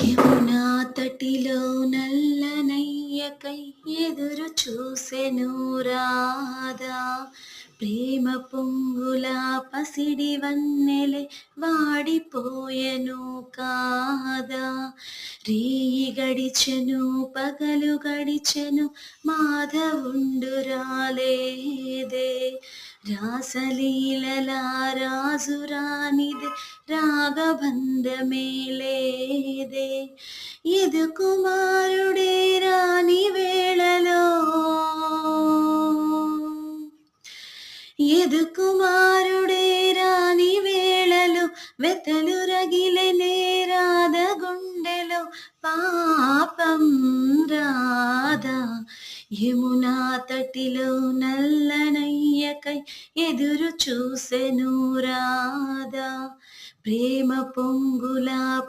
యమునా తటిలో నల్లనయ్యకై ఎదురు చూసెను రాధా. ప్రేమ పొంగుల పసిడి వన్నెలే వాడిపోయెను కాదా. రేయి గడిచెను పగలు గడిచెను మాధవుండు రాలేదే. రాసలీలల రాజు రానిదే రాగబంధమే లేదే. యదు కుమారుడే రాని వేళలో యదు కుమారుడే రాని వేళలో వెతలు రగిలెనే రాధ గుండెలో పాపం రాధా. యమునా తటిలో నల్లనయ్యకై ఎదురు చూసెను రాధా. ప్రేమ పొంగుల